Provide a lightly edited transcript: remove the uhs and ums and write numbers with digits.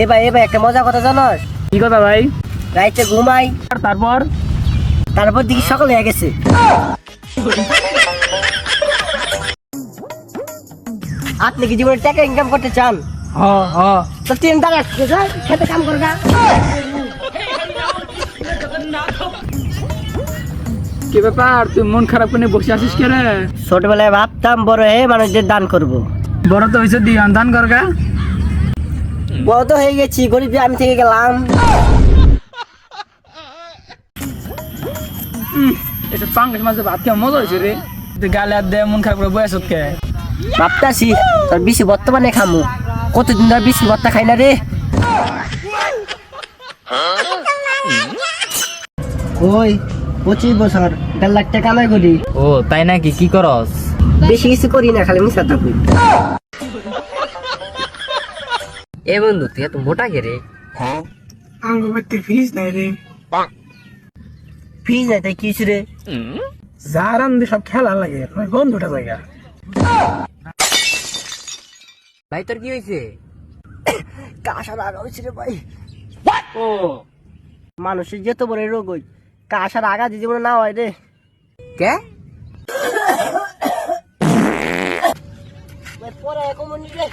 এ ভাই একটা মজার কথা জানোস? কি কথা ভাই? রাইতে ঘুমাই, আর তারপর তারপর দেখি সকাল হয়ে গেছে। আপনি কি জীবনে টাকা ইনকাম করতে চান? হ হ তো 3 টাকা খেতে কাম করগা। কি ব্যাপার, তুই মন খারাপ করে বসে আছিস কে রে? ছোটবেলায় ভাবতাম বড় হয়ে মানুষদের দান করব। বড় তো হয়েছে দিয়ে দান করগা। বড় তো হয়ে গেছি, গরিব আমি থেকে গেলাম। এটা পাঙ্গাস মাছের ভাত কেমন মজা হয়েছে রে। তুই গালে হাত দে মন খারাপ করে বসে কে? ভাবতাছি তোর বেশি বর্তমানে খামু, কতদিন ধরে বেশি ভর্তা খাই না রে। ওই 25 বছর 1.5 লাখ টাকা কামাই করি। ও তাই নাকি? কি করস? বেশি কিছু করি না, খালি মিশা থাকি। এ বন্ধু, তুই এত মোটা কে রে? আমার বাড়িতে ফিস নাই রে। ফিজ নাই তাই কিছু রে। যার আনন্দে সব খেলা লাগে, বন্ধুটা জায়গা। ভাই তোর কি হয়েছে? কাশার আগা হয়েছে রে ভাই। ও মানুষের যেত বড় রোগ হই, কাশার আগা যে জীবনে না হয় রে। কে? পরে কমনি রে।